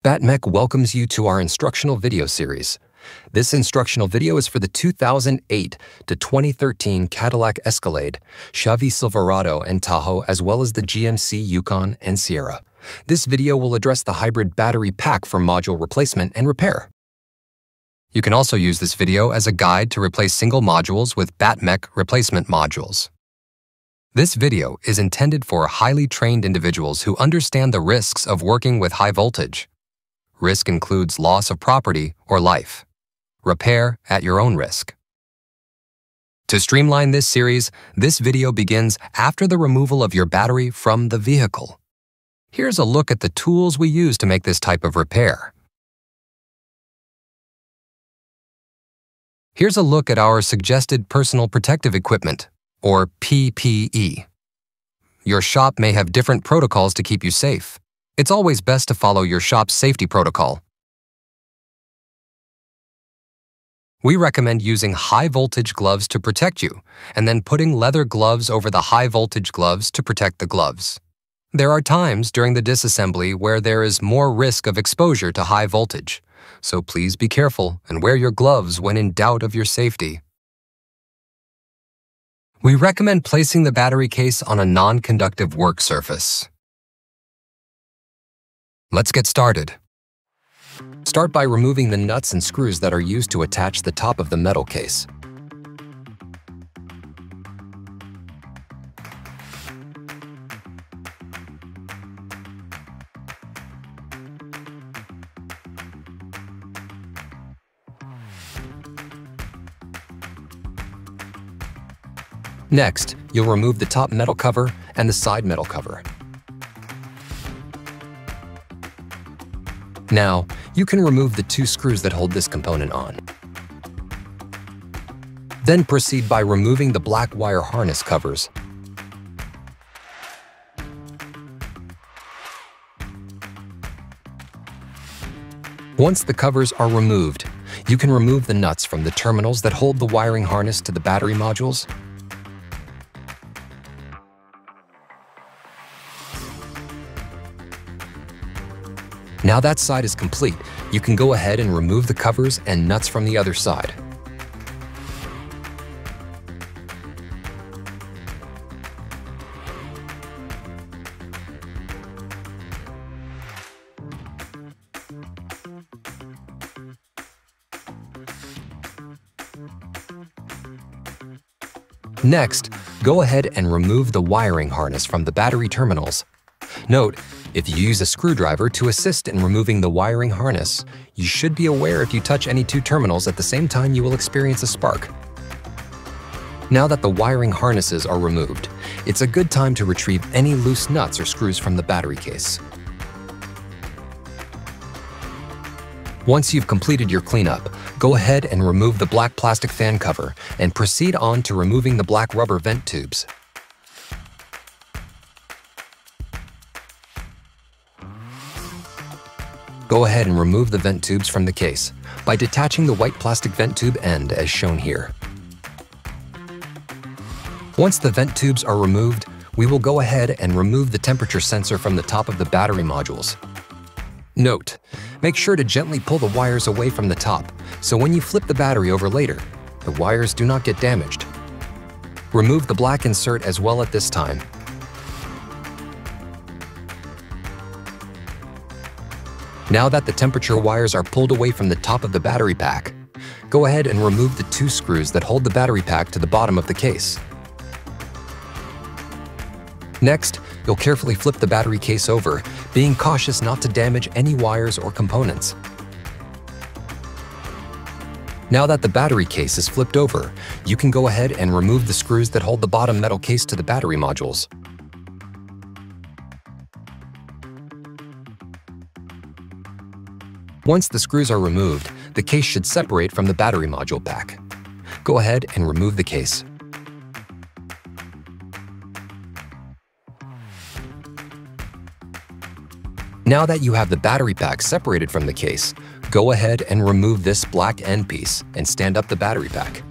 BattMech welcomes you to our instructional video series. This instructional video is for the 2008 to 2013 Cadillac Escalade, Chevy Silverado and Tahoe, as well as the GMC Yukon and Sierra. This video will address the hybrid battery pack for module replacement and repair. You can also use this video as a guide to replace single modules with BattMech replacement modules. This video is intended for highly trained individuals who understand the risks of working with high voltage. Risk includes loss of property or life. Repair at your own risk. To streamline this series, this video begins after the removal of your battery from the vehicle. Here's a look at the tools we use to make this type of repair. Here's a look at our suggested personal protective equipment, or PPE. Your shop may have different protocols to keep you safe. It's always best to follow your shop's safety protocol. We recommend using high-voltage gloves to protect you, and then putting leather gloves over the high-voltage gloves to protect the gloves. There are times during the disassembly where there is more risk of exposure to high voltage, so please be careful and wear your gloves when in doubt of your safety. We recommend placing the battery case on a non-conductive work surface. Let's get started. Start by removing the nuts and screws that are used to attach the top of the metal case. Next, you'll remove the top metal cover and the side metal cover. Now, you can remove the two screws that hold this component on. Then proceed by removing the black wire harness covers. Once the covers are removed, you can remove the nuts from the terminals that hold the wiring harness to the battery modules. Now that side is complete, you can go ahead and remove the covers and nuts from the other side. Next, go ahead and remove the wiring harness from the battery terminals. Note, if you use a screwdriver to assist in removing the wiring harness, you should be aware if you touch any two terminals at the same time you will experience a spark. Now that the wiring harnesses are removed, it's a good time to retrieve any loose nuts or screws from the battery case. Once you've completed your cleanup, go ahead and remove the black plastic fan cover and proceed on to removing the black rubber vent tubes. Go ahead and remove the vent tubes from the case by detaching the white plastic vent tube end as shown here. Once the vent tubes are removed, we will go ahead and remove the temperature sensor from the top of the battery modules. Note, make sure to gently pull the wires away from the top, so when you flip the battery over later, the wires do not get damaged. Remove the black insert as well at this time. Now that the temperature wires are pulled away from the top of the battery pack, go ahead and remove the two screws that hold the battery pack to the bottom of the case. Next, you'll carefully flip the battery case over, being cautious not to damage any wires or components. Now that the battery case is flipped over, you can go ahead and remove the screws that hold the bottom metal case to the battery modules. Once the screws are removed, the case should separate from the battery module pack. Go ahead and remove the case. Now that you have the battery pack separated from the case, go ahead and remove this black end piece and stand up the battery pack.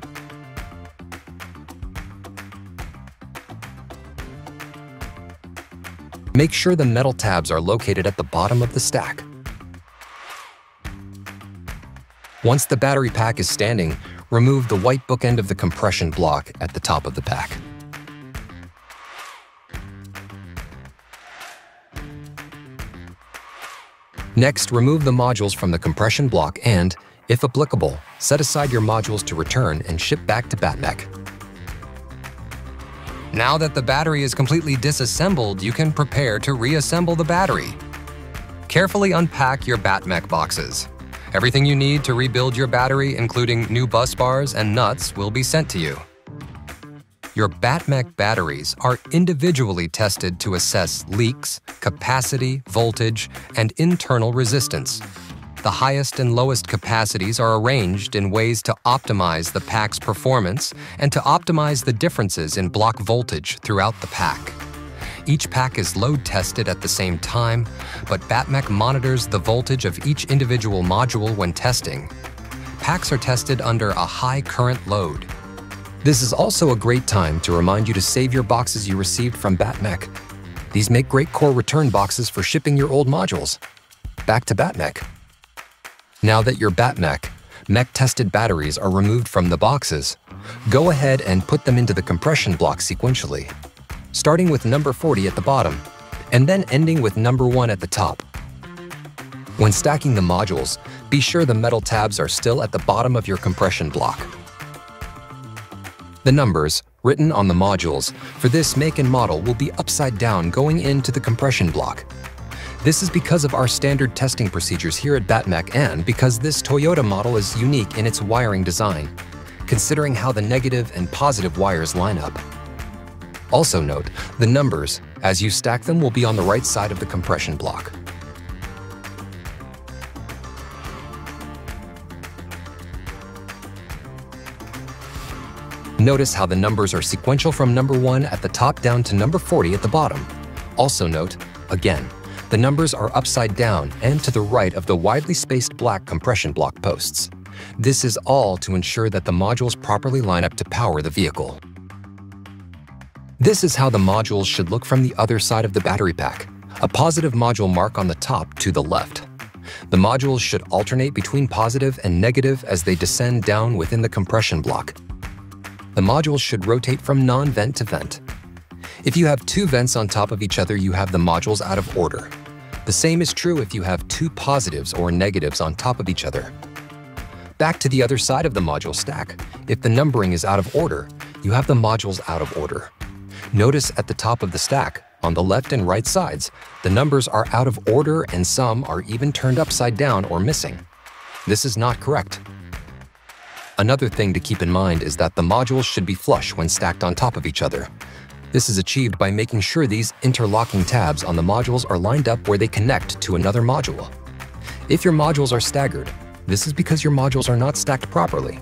Make sure the metal tabs are located at the bottom of the stack. Once the battery pack is standing, remove the white bookend of the compression block at the top of the pack. Next, remove the modules from the compression block and, if applicable, set aside your modules to return and ship back to BattMech. Now that the battery is completely disassembled, you can prepare to reassemble the battery. Carefully unpack your BattMech boxes. Everything you need to rebuild your battery, including new bus bars and nuts, will be sent to you. Your BattMech batteries are individually tested to assess leaks, capacity, voltage, and internal resistance. The highest and lowest capacities are arranged in ways to optimize the pack's performance and to optimize the differences in block voltage throughout the pack. Each pack is load tested at the same time, but BattMech monitors the voltage of each individual module when testing. Packs are tested under a high current load. This is also a great time to remind you to save your boxes you received from BattMech. These make great core return boxes for shipping your old modules. Back to BattMech. Now that your BattMech mech-tested batteries are removed from the boxes, go ahead and put them into the compression block sequentially, starting with number 40 at the bottom, and then ending with number 1 at the top. When stacking the modules, be sure the metal tabs are still at the bottom of your compression block. The numbers, written on the modules, for this make and model will be upside down going into the compression block. This is because of our standard testing procedures here at BattMech and because this Toyota model is unique in its wiring design, considering how the negative and positive wires line up. Also note, the numbers, as you stack them, will be on the right side of the compression block. Notice how the numbers are sequential from number 1 at the top down to number 40 at the bottom. Also note, again, the numbers are upside down and to the right of the widely spaced black compression block posts. This is all to ensure that the modules properly line up to power the vehicle. This is how the modules should look from the other side of the battery pack, a positive module mark on the top to the left. The modules should alternate between positive and negative as they descend down within the compression block. The modules should rotate from non-vent to vent. If you have 2 vents on top of each other, you have the modules out of order. The same is true if you have 2 positives or negatives on top of each other. Back to the other side of the module stack, if the numbering is out of order, you have the modules out of order. Notice at the top of the stack, on the left and right sides, the numbers are out of order and some are even turned upside down or missing. This is not correct. Another thing to keep in mind is that the modules should be flush when stacked on top of each other. This is achieved by making sure these interlocking tabs on the modules are lined up where they connect to another module. If your modules are staggered, this is because your modules are not stacked properly.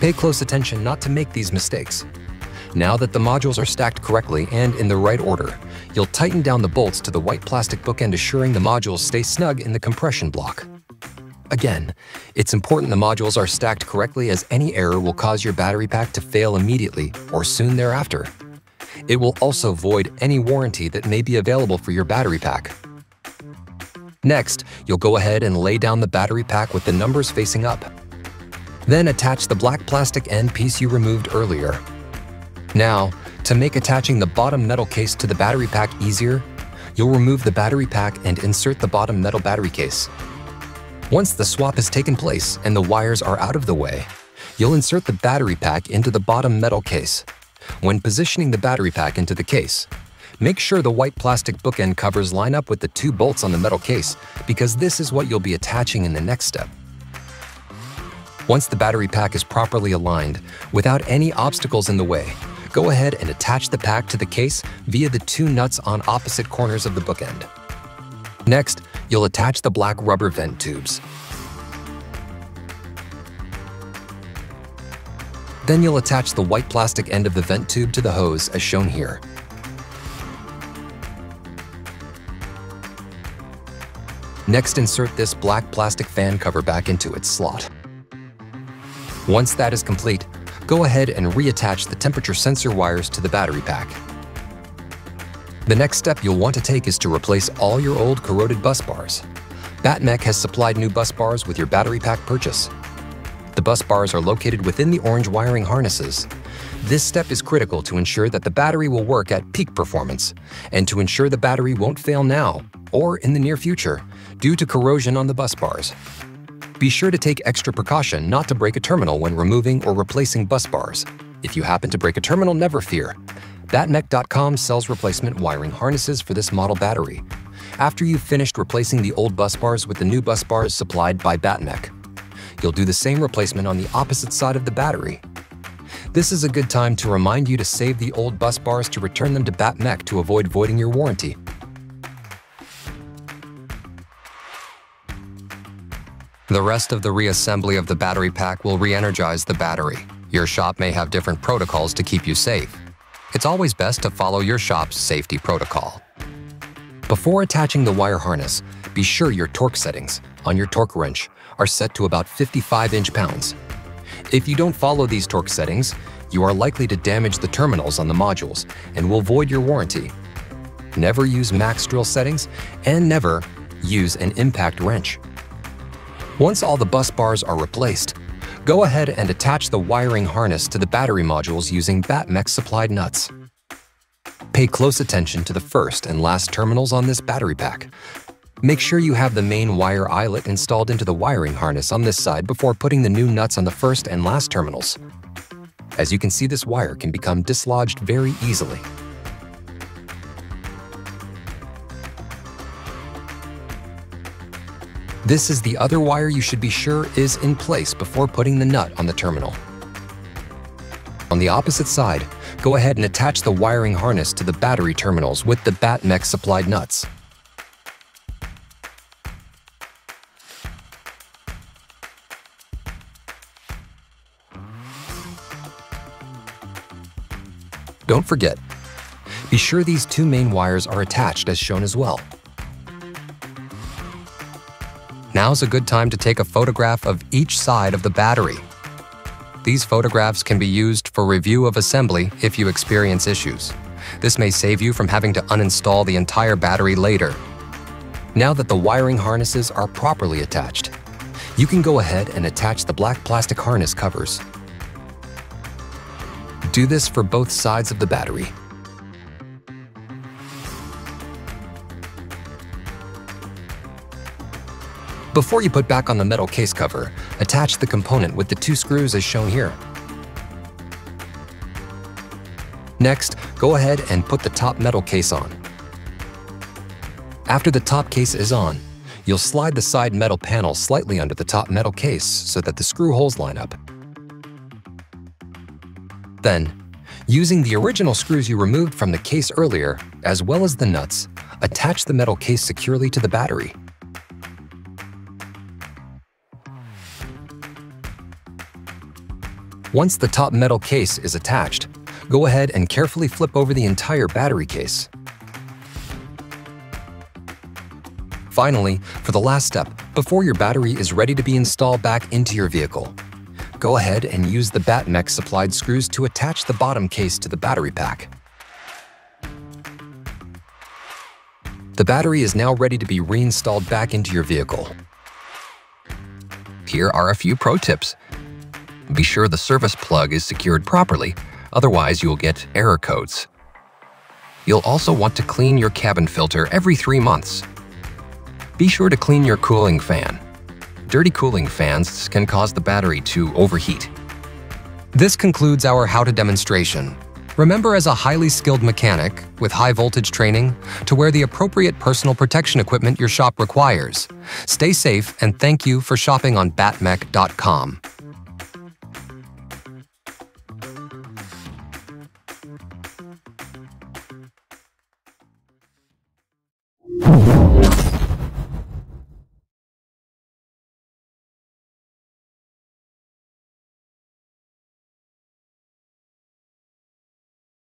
Pay close attention not to make these mistakes. Now that the modules are stacked correctly and in the right order, you'll tighten down the bolts to the white plastic bookend, assuring the modules stay snug in the compression block. Again, it's important the modules are stacked correctly, as any error will cause your battery pack to fail immediately or soon thereafter. It will also void any warranty that may be available for your battery pack. Next, you'll go ahead and lay down the battery pack with the numbers facing up. Then attach the black plastic end piece you removed earlier. Now, to make attaching the bottom metal case to the battery pack easier, you'll remove the battery pack and insert the bottom metal battery case. Once the swap has taken place and the wires are out of the way, you'll insert the battery pack into the bottom metal case. When positioning the battery pack into the case, make sure the white plastic bookend covers line up with the 2 bolts on the metal case, because this is what you'll be attaching in the next step. Once the battery pack is properly aligned, without any obstacles in the way, go ahead and attach the pack to the case via the 2 nuts on opposite corners of the bookend. Next, you'll attach the black rubber vent tubes. Then you'll attach the white plastic end of the vent tube to the hose as shown here. Next, insert this black plastic fan cover back into its slot. Once that is complete, go ahead and reattach the temperature sensor wires to the battery pack. The next step you'll want to take is to replace all your old corroded bus bars. BattMech has supplied new bus bars with your battery pack purchase. The bus bars are located within the orange wiring harnesses. This step is critical to ensure that the battery will work at peak performance and to ensure the battery won't fail now or in the near future due to corrosion on the bus bars. Be sure to take extra precaution not to break a terminal when removing or replacing bus bars. If you happen to break a terminal, never fear. BattMech.com sells replacement wiring harnesses for this model battery. After you've finished replacing the old bus bars with the new bus bars supplied by BattMech, you'll do the same replacement on the opposite side of the battery. This is a good time to remind you to save the old bus bars to return them to BattMech to avoid voiding your warranty. The rest of the reassembly of the battery pack will re-energize the battery. Your shop may have different protocols to keep you safe. It's always best to follow your shop's safety protocol. Before attaching the wire harness, be sure your torque settings on your torque wrench are set to about 55 inch-pounds. If you don't follow these torque settings, you are likely to damage the terminals on the modules and will void your warranty. Never use max drill settings and never use an impact wrench. Once all the bus bars are replaced, go ahead and attach the wiring harness to the battery modules using BattMech supplied nuts. Pay close attention to the first and last terminals on this battery pack. Make sure you have the main wire eyelet installed into the wiring harness on this side before putting the new nuts on the first and last terminals. As you can see, this wire can become dislodged very easily. This is the other wire you should be sure is in place before putting the nut on the terminal. On the opposite side, go ahead and attach the wiring harness to the battery terminals with the BattMech supplied nuts. Don't forget, be sure these two main wires are attached as shown as well. Now's a good time to take a photograph of each side of the battery. These photographs can be used for review of assembly if you experience issues. This may save you from having to uninstall the entire battery later. Now that the wiring harnesses are properly attached, you can go ahead and attach the black plastic harness covers. Do this for both sides of the battery. Before you put back on the metal case cover, attach the component with the two screws as shown here. Next, go ahead and put the top metal case on. After the top case is on, you'll slide the side metal panel slightly under the top metal case so that the screw holes line up. Then, using the original screws you removed from the case earlier, as well as the nuts, attach the metal case securely to the battery. Once the top metal case is attached, go ahead and carefully flip over the entire battery case. Finally, for the last step, before your battery is ready to be installed back into your vehicle, go ahead and use the BattMech supplied screws to attach the bottom case to the battery pack. The battery is now ready to be reinstalled back into your vehicle. Here are a few pro tips. Be sure the service plug is secured properly, otherwise you will get error codes. You'll also want to clean your cabin filter every 3 months. Be sure to clean your cooling fan. Dirty cooling fans can cause the battery to overheat. This concludes our how-to demonstration. Remember, as a highly skilled mechanic with high voltage training, to wear the appropriate personal protection equipment your shop requires. Stay safe and thank you for shopping on BattMech.com.